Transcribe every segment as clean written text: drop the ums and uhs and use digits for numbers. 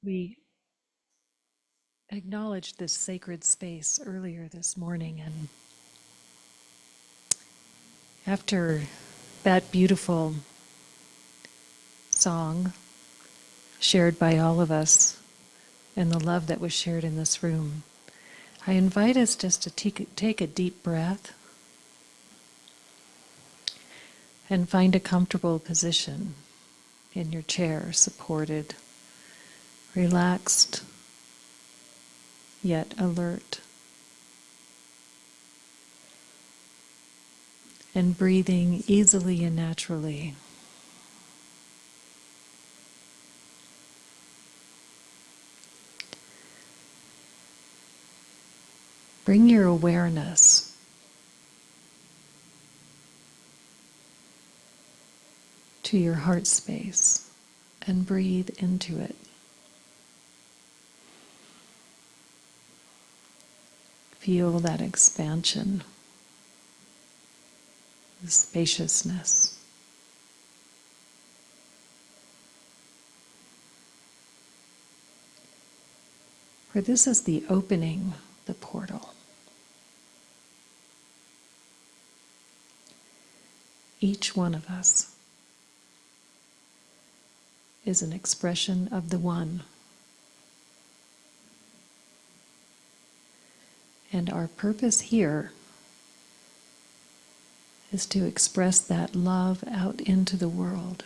We acknowledged this sacred space earlier this morning, and after that beautiful song shared by all of us and the love that was shared in this room, I invite us just to take a deep breath and find a comfortable position in your chair, supported, relaxed, yet alert, and breathing easily and naturally. Bring your awareness to your heart space and breathe into it. Feel that expansion, the spaciousness. For this is the opening, the portal. Each one of us is an expression of the One. And our purpose here is to express that love out into the world.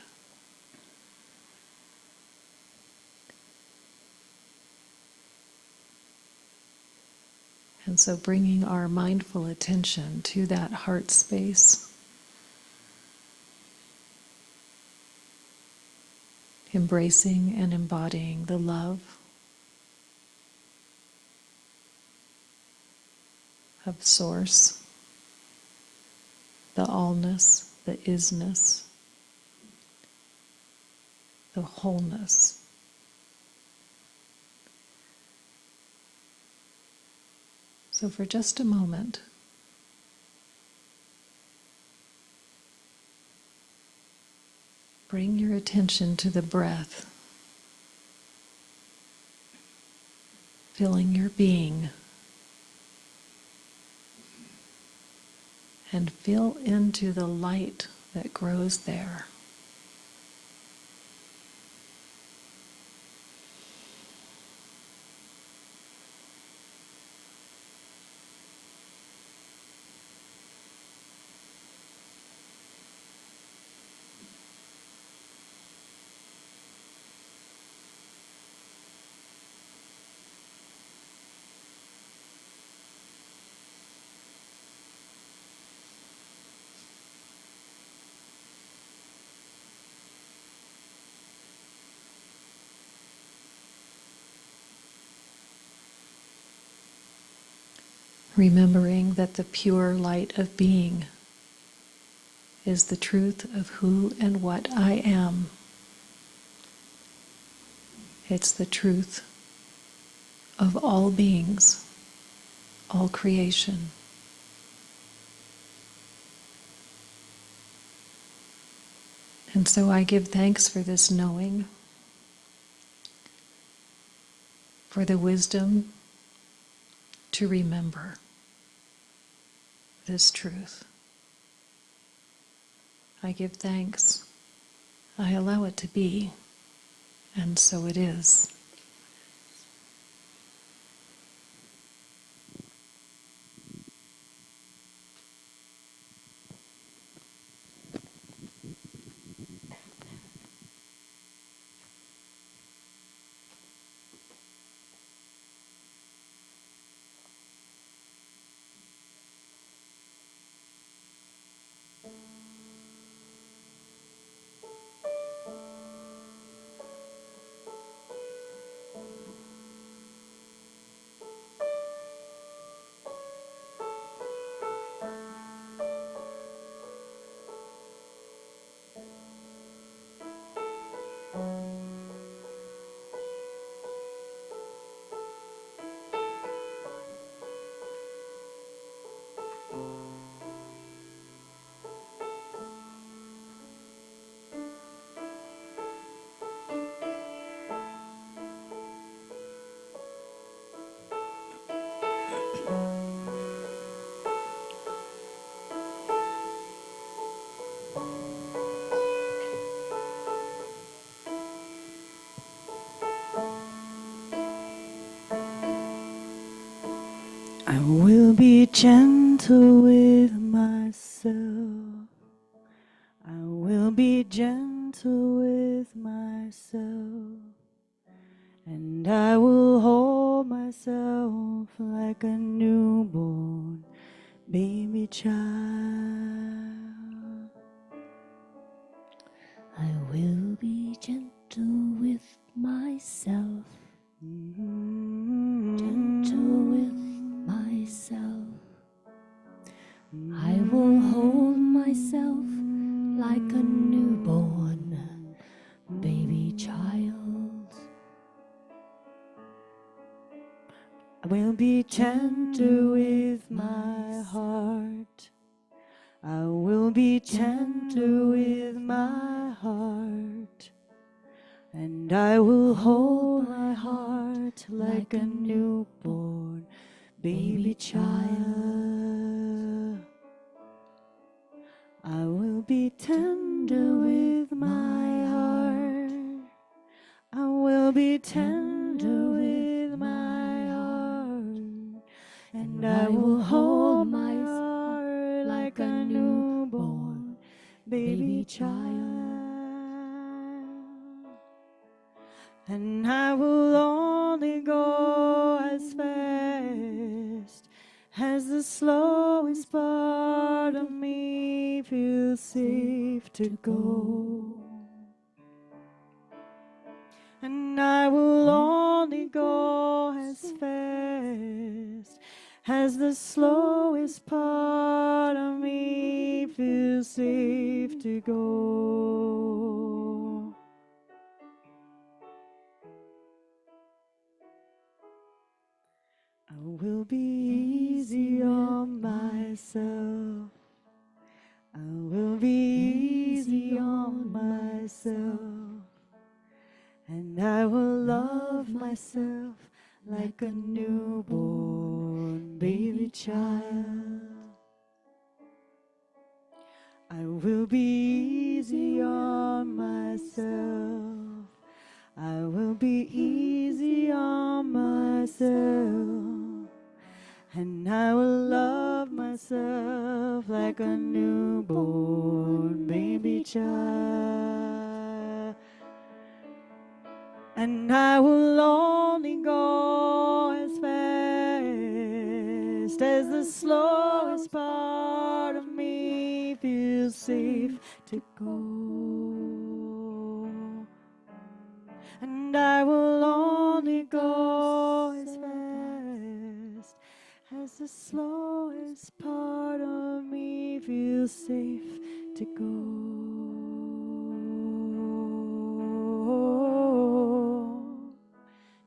And so bringing our mindful attention to that heart space, embracing and embodying the love of Source, the allness, the isness, the wholeness. So for just a moment, bring your attention to the breath, filling your being, and feel into the light that grows there. Remembering that the pure light of being is the truth of who and what I am. It's the truth of all beings, all creation. And so I give thanks for this knowing, for the wisdom to remember this truth. I give thanks. I allow it to be, and so it is. I will be gentle with myself. I will be gentle with myself. And I will hold myself like a newborn baby child. I will be gentle with myself. Gentle with myself. I will hold myself like a newborn baby child. I will be tender with my heart. I will be tender with my heart. And I will hold my heart like a newborn baby child. I will be tender with my heart. I will be tender with my heart. And I will hold my heart like a newborn baby child. And I will only go as fast as the slowest part of me feels safe to go. And I will only go as fast as the slowest part of me feels safe to go. I will be easy on myself. I will be easy on myself. And I will love myself like a newborn baby child. I will be easy on myself. I will be easy on myself. And I will love myself like a newborn baby child. And I will only go as fast as the slowest part of me feels safe to go. And I will only go as fast as the slowest part of me feels safe to go.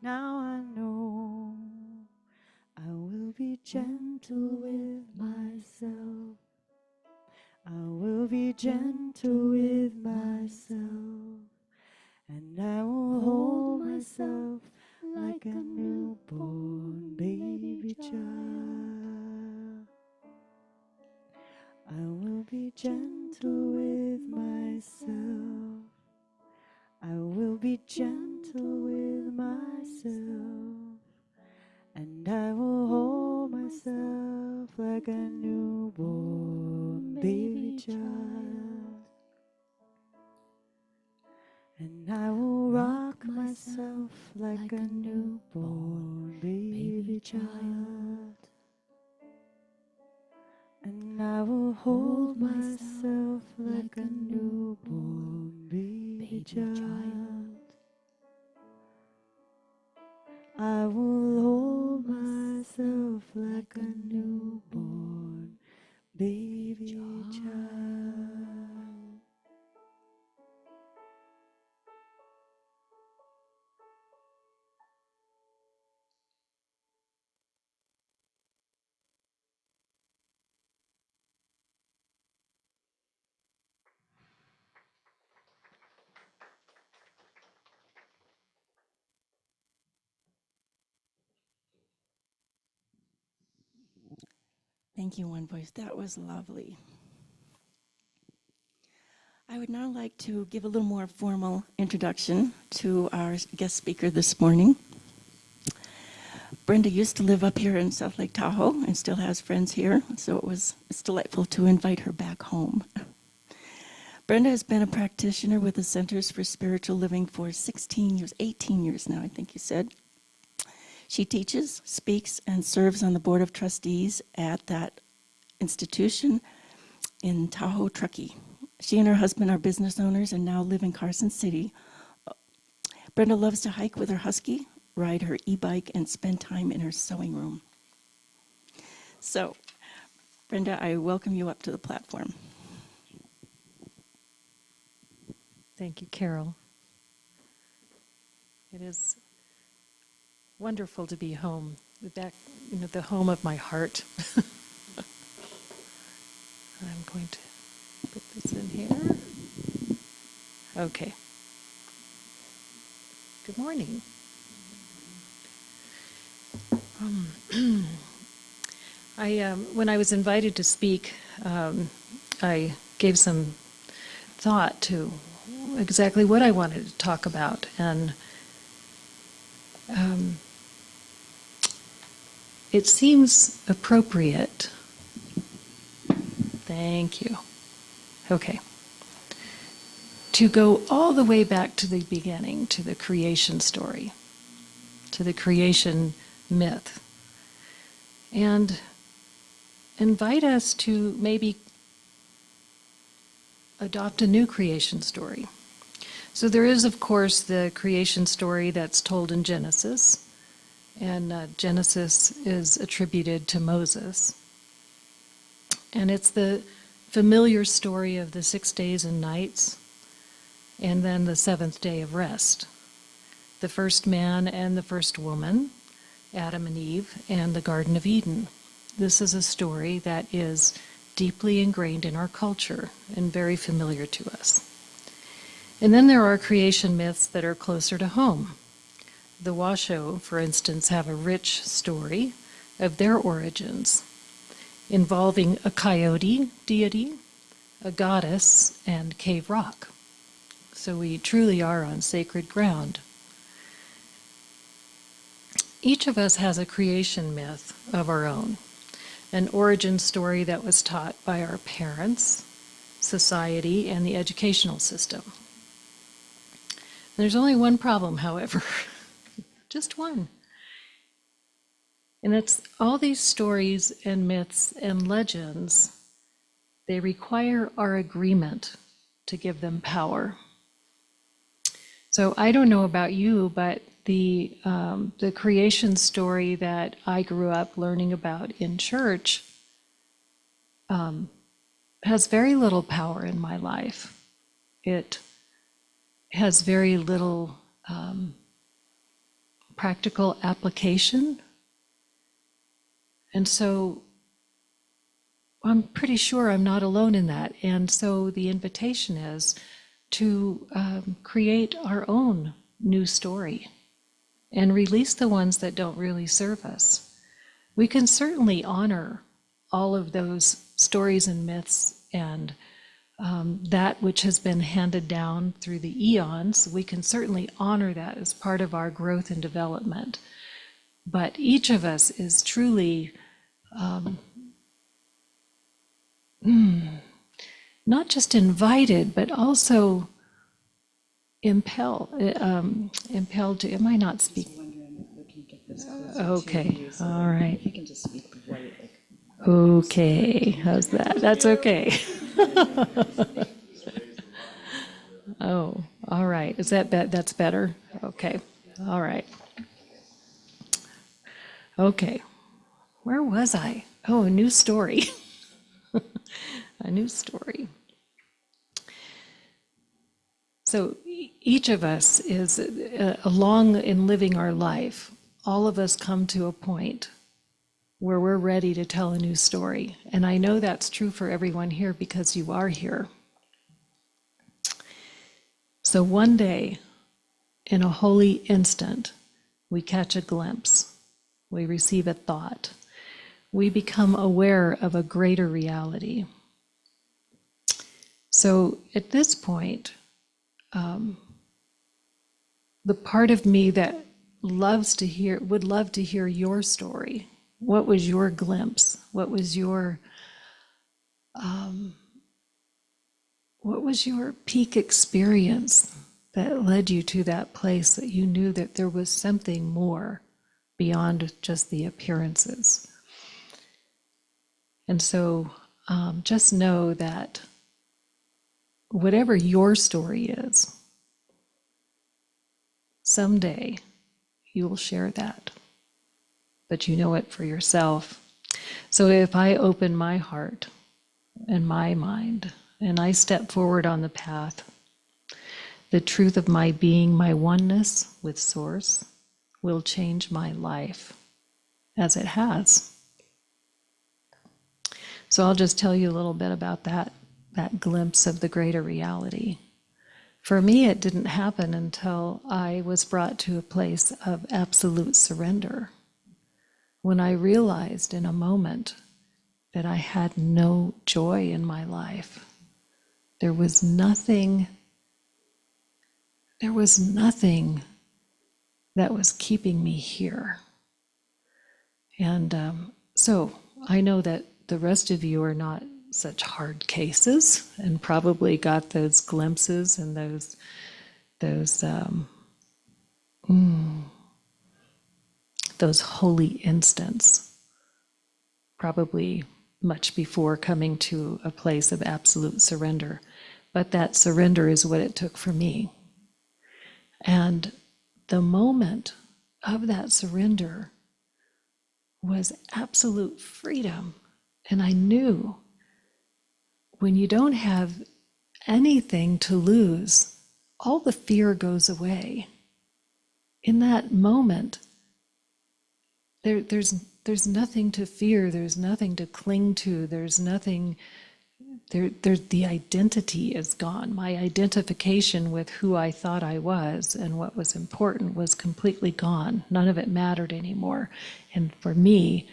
Now I know I will be gentle with myself. I will be gentle with myself. And I will hold myself like a newborn baby child. I will be gentle with myself. I will be gentle with myself. And I will hold myself like a newborn baby child. And I will rock myself like a newborn baby child. And I will hold myself like a newborn baby child. I will hold myself like a newborn baby child. Thank you, One Voice. That was lovely. I would now like to give a little more formal introduction to our guest speaker this morning. Brenda used to live up here in South Lake Tahoe and still has friends here, so it's delightful to invite her back home. Brenda has been a practitioner with the Centers for Spiritual Living for 16 years, 18 years now, I think you said. She teaches, speaks, and serves on the Board of Trustees at that institution in Tahoe, Truckee. She and her husband are business owners and now live in Carson City. Brenda loves to hike with her husky, ride her e-bike, and spend time in her sewing room. So, Brenda, I welcome you up to the platform. Thank you, Carol. It is wonderful to be home, back, the home of my heart. I'm going to put this in here. Okay. Good morning. When I was invited to speak, I gave some thought to exactly what I wanted to talk about, and it seems appropriate. Thank you. Okay. To go all the way back to the beginning, to the creation story, to the creation myth, and invite us to maybe adopt a new creation story. So there is, of course, the creation story that's told in Genesis, and Genesis is attributed to Moses. And it's the familiar story of the 6 days and nights, and then the seventh day of rest. The first man and the first woman, Adam and Eve, and the Garden of Eden. This is a story that is deeply ingrained in our culture and very familiar to us. And then there are creation myths that are closer to home. The Washoe, for instance, have a rich story of their origins, involving a coyote deity, a goddess, and cave rock. So we truly are on sacred ground. Each of us has a creation myth of our own, an origin story that was taught by our parents, society, and the educational system. There's only one problem, however, just one. And it's all these stories and myths and legends, they require our agreement to give them power. So I don't know about you, but the creation story that I grew up learning about in church has very little power in my life. It has very little practical application. And so I'm pretty sure I'm not alone in that. And so the invitation is to create our own new story and release the ones that don't really serve us. We can certainly honor all of those stories and myths and that which has been handed down through the eons. We can certainly honor that as part of our growth and development. But each of us is truly not just invited, but also impelled to, am I not speaking? Okay, all right. You can just speak right. Okay, how's that? That's okay. Oh, all right. Is that that's better? Okay, all right. Okay, where was I? Oh, a new story. A new story. So each of us is, along in living our life, all of us come to a point where we're ready to tell a new story. And I know that's true for everyone here because you are here. So one day, in a holy instant, we catch a glimpse, we receive a thought, we become aware of a greater reality. So at this point, the part of me that would love to hear your story. What was your glimpse? What was your peak experience that led you to that place that you knew that there was something more beyond just the appearances? And so just know that whatever your story is, someday you will share that, but you know it for yourself. So if I open my heart and my mind and I step forward on the path, the truth of my being, my oneness with Source, will change my life as it has. So I'll just tell you a little bit about that glimpse of the greater reality. For me, it didn't happen until I was brought to a place of absolute surrender, when I realized in a moment that I had no joy in my life. There was nothing that was keeping me here. And so I know that the rest of you are not such hard cases and probably got those glimpses and those holy instants, probably much before coming to a place of absolute surrender. But that surrender is what it took for me. And the moment of that surrender was absolute freedom. And I knew when you don't have anything to lose, all the fear goes away. In that moment, there's nothing to fear, there's nothing to cling to, there's nothing, the identity is gone. My identification with who I thought I was and what was important was completely gone. None of it mattered anymore. And for me,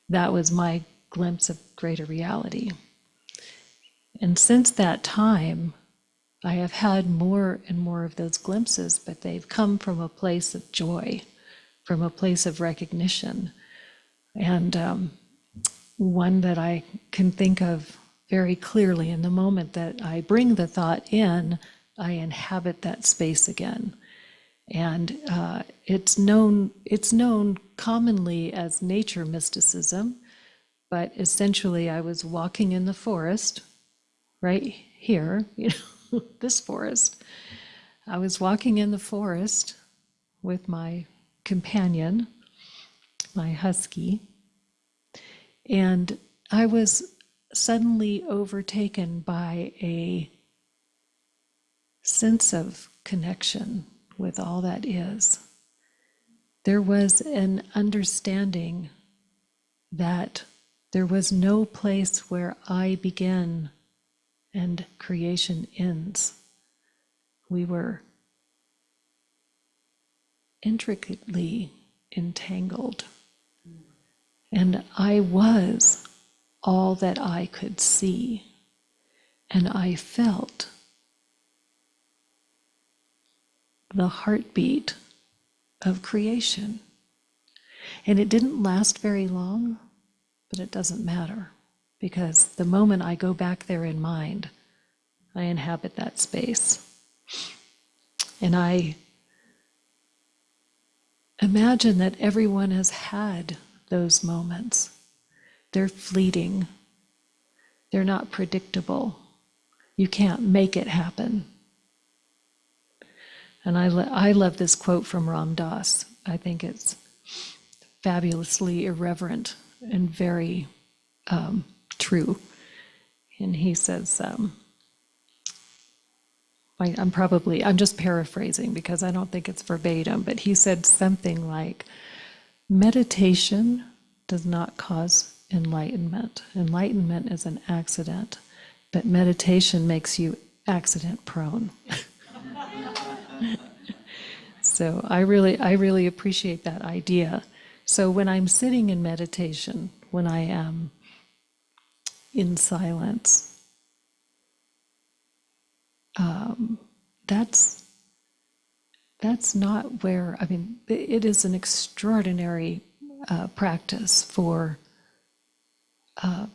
that was my glimpse of greater reality. And since that time, I have had more and more of those glimpses, but they've come from a place of joy, from a place of recognition. And one that I can think of very clearly, in the moment that I bring the thought in, I inhabit that space again. And it's known commonly as nature mysticism, but essentially I was walking in the forest, right here, this forest. I was walking in the forest with my companion, my husky, and I was suddenly overtaken by a sense of connection with all that is. There was an understanding that there was no place where I begin and creation ends. We were intricately entangled, and I was all that I could see, and I felt the heartbeat of creation. And it didn't last very long, but it doesn't matter, because the moment I go back there in mind, I inhabit that space. And I imagine that everyone has had those moments. They're fleeting. They're not predictable. You can't make it happen. And I love this quote from Ram Dass. I think it's fabulously irreverent and very true. And he says, I'm just paraphrasing because I don't think it's verbatim, but he said something like, meditation does not cause enlightenment. Enlightenment is an accident, but meditation makes you accident prone. So I really appreciate that idea. So when I'm sitting in meditation, when I am in silence, that's not where, I mean, it is an extraordinary practice for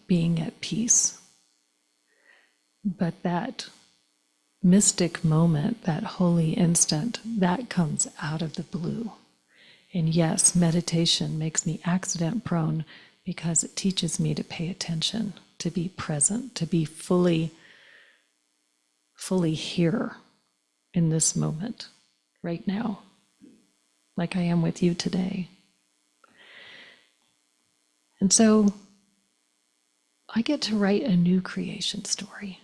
being at peace. But that mystic moment, that holy instant, that comes out of the blue. And yes, meditation makes me accident prone because it teaches me to pay attention, to be present, to be fully here in this moment, right now, like I am with you today. And so I get to write a new creation story.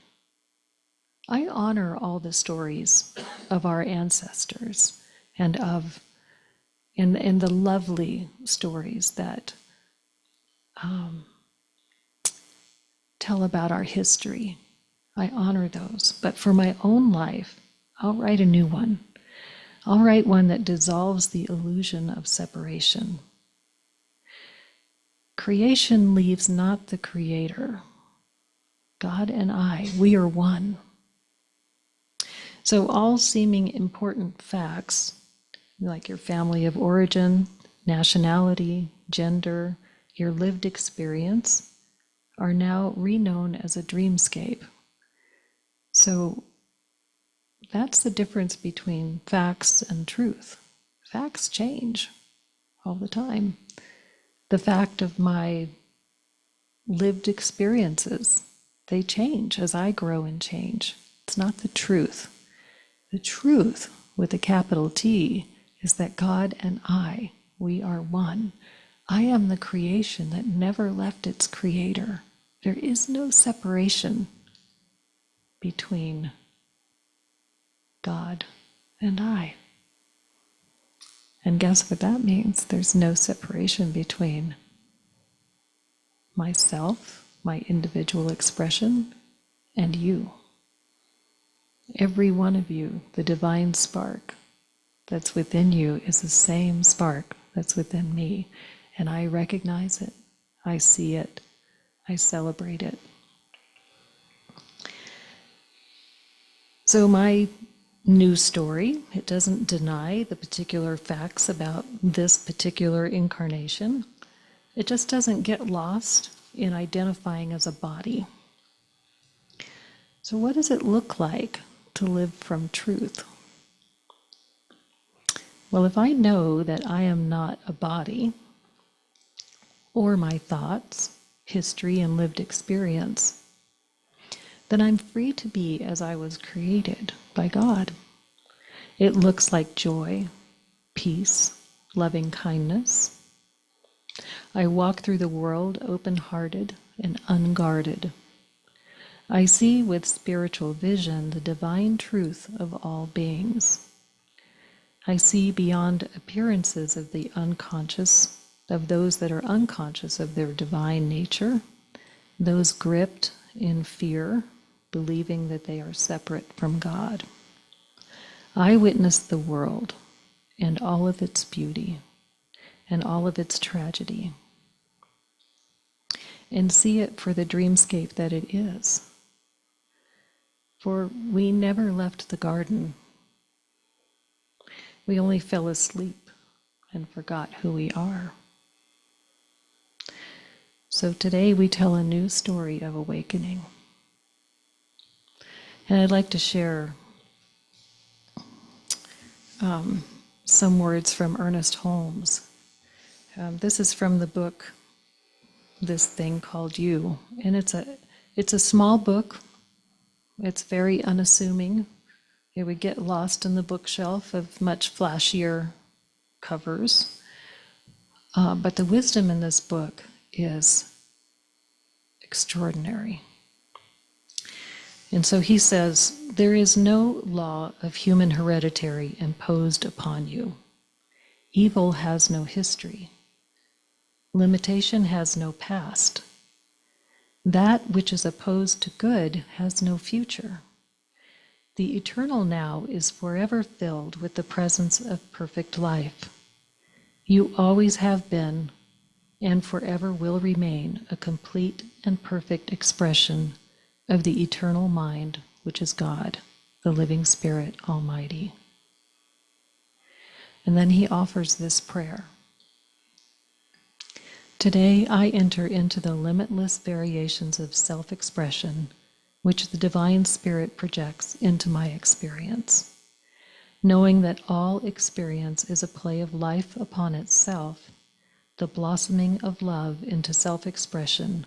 I honor all the stories of our ancestors and the lovely stories that tell about our history. I honor those. But for my own life, I'll write a new one. I'll write one that dissolves the illusion of separation. Creation leaves not the Creator. God and I, we are one. So all seeming important facts, like your family of origin, nationality, gender, your lived experience, are now reknown as a dreamscape. So that's the difference between facts and truth. Facts change all the time. The fact of my lived experiences, they change as I grow and change. It's not the truth. The truth, with a capital T, is that God and I, we are one. I am the creation that never left its creator. There is no separation between God and I. And guess what that means? There's no separation between myself, my individual expression, and you. Every one of you, the divine spark that's within you is the same spark that's within me. And I recognize it, I see it, I celebrate it. So my new story, it doesn't deny the particular facts about this particular incarnation. It just doesn't get lost in identifying as a body. So what does it look like to live from truth? Well, if I know that I am not a body, or my thoughts, history, and lived experience, then I'm free to be as I was created by God. It looks like joy, peace, loving kindness. I walk through the world open-hearted and unguarded. I see with spiritual vision the divine truth of all beings. I see beyond appearances of the unconscious, of those that are unconscious of their divine nature, those gripped in fear, believing that they are separate from God. I witness the world and all of its beauty and all of its tragedy, and see it for the dreamscape that it is. For we never left the garden. We only fell asleep and forgot who we are. So today we tell a new story of awakening. And I'd like to share some words from Ernest Holmes. This is from the book, This Thing Called You. And it's a small book. It's very unassuming. It would get lost in the bookshelf of much flashier covers. But the wisdom in this book is extraordinary. And so he says, there is no law of human hereditary imposed upon you. Evil has no history. Limitation has no past. That which is opposed to good has no future. The eternal now is forever filled with the presence of perfect life. You always have been and forever will remain a complete and perfect expression of the eternal mind, which is God, the living Spirit Almighty. And then he offers this prayer. Today I enter into the limitless variations of self-expression which the Divine Spirit projects into my experience. Knowing that all experience is a play of life upon itself, the blossoming of love into self-expression,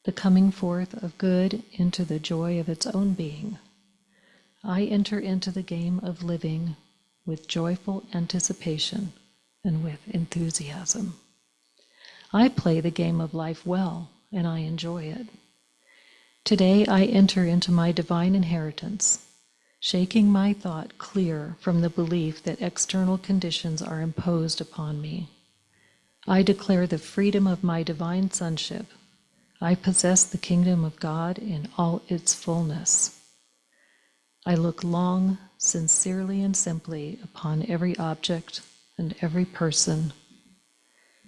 the coming forth of good into the joy of its own being, I enter into the game of living with joyful anticipation and with enthusiasm. I play the game of life well, and I enjoy it. Today I enter into my divine inheritance, shaking my thought clear from the belief that external conditions are imposed upon me. I declare the freedom of my divine sonship. I possess the kingdom of God in all its fullness. I look long, sincerely and simply upon every object and every person,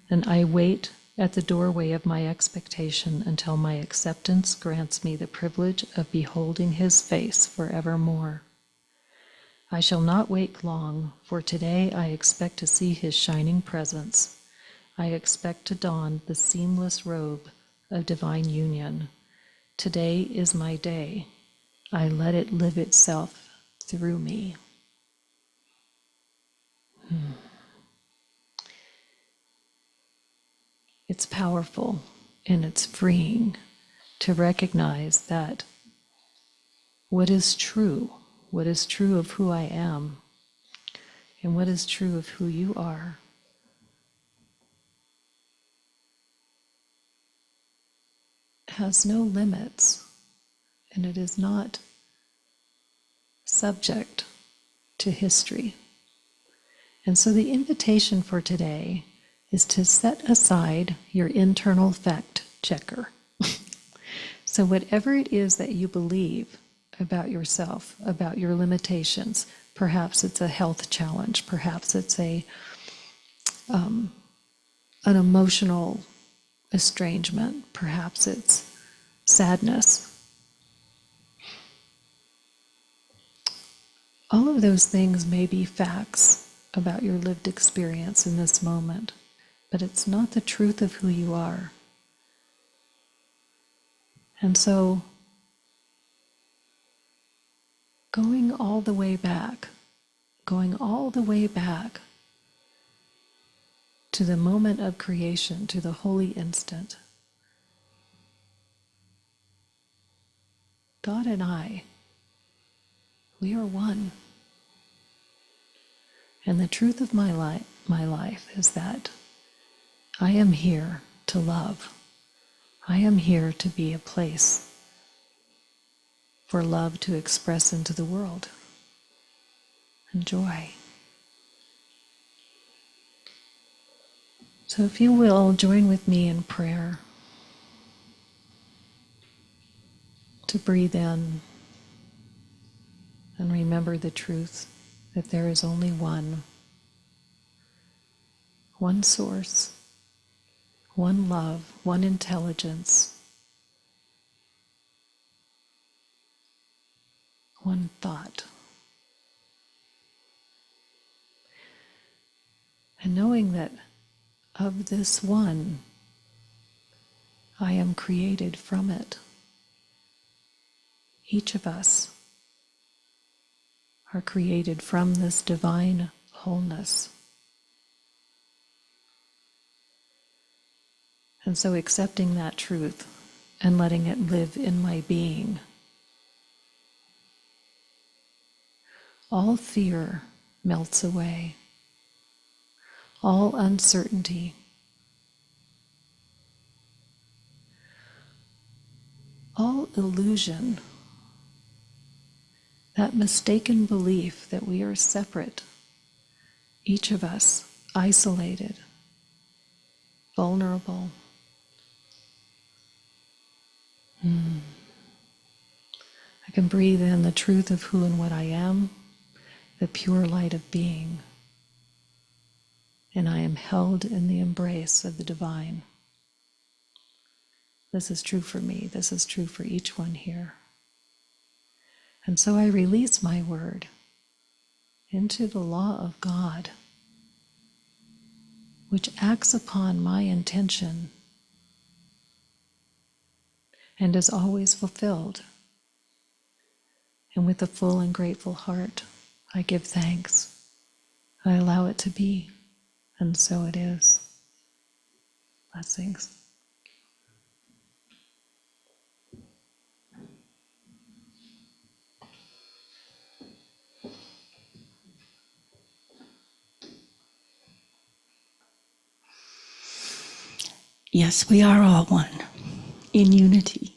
and I wait at the doorway of my expectation until my acceptance grants me the privilege of beholding his face forevermore. I shall not wait long, for today I expect to see his shining presence. I expect to don the seamless robe of divine union. Today is my day. I let it live itself through me. It's powerful and it's freeing to recognize that what is true of who I am, and what is true of who you are, has no limits, and it is not subject to history. And so the invitation for today is to set aside your internal fact checker. So whatever it is that you believe about yourself, about your limitations, perhaps it's a health challenge, perhaps it's an emotional estrangement, perhaps it's sadness. All of those things may be facts about your lived experience in this moment, but it's not the truth of who you are. And so, going all the way back to the moment of creation, to the holy instant, God and I, we are one. And the truth of my life is that I am here to love. I am here to be a place for love to express into the world and joy. So if you will, join with me in prayer to breathe in and remember the truth that there is only one source, one love, one intelligence, one thought. And knowing that of this one, I am created from it. Each of us are created from this divine wholeness. And so accepting that truth and letting it live in my being, all fear melts away, all uncertainty, all illusion, that mistaken belief that we are separate, each of us isolated, vulnerable. I can breathe in the truth of who and what I am, the pure light of being, and I am held in the embrace of the divine. This is true for me. This is true for each one here. And so I release my word into the law of God, which acts upon my intention and is always fulfilled. And with a full and grateful heart, I give thanks. I allow it to be, and so it is. Blessings. Yes, we are all one, in unity.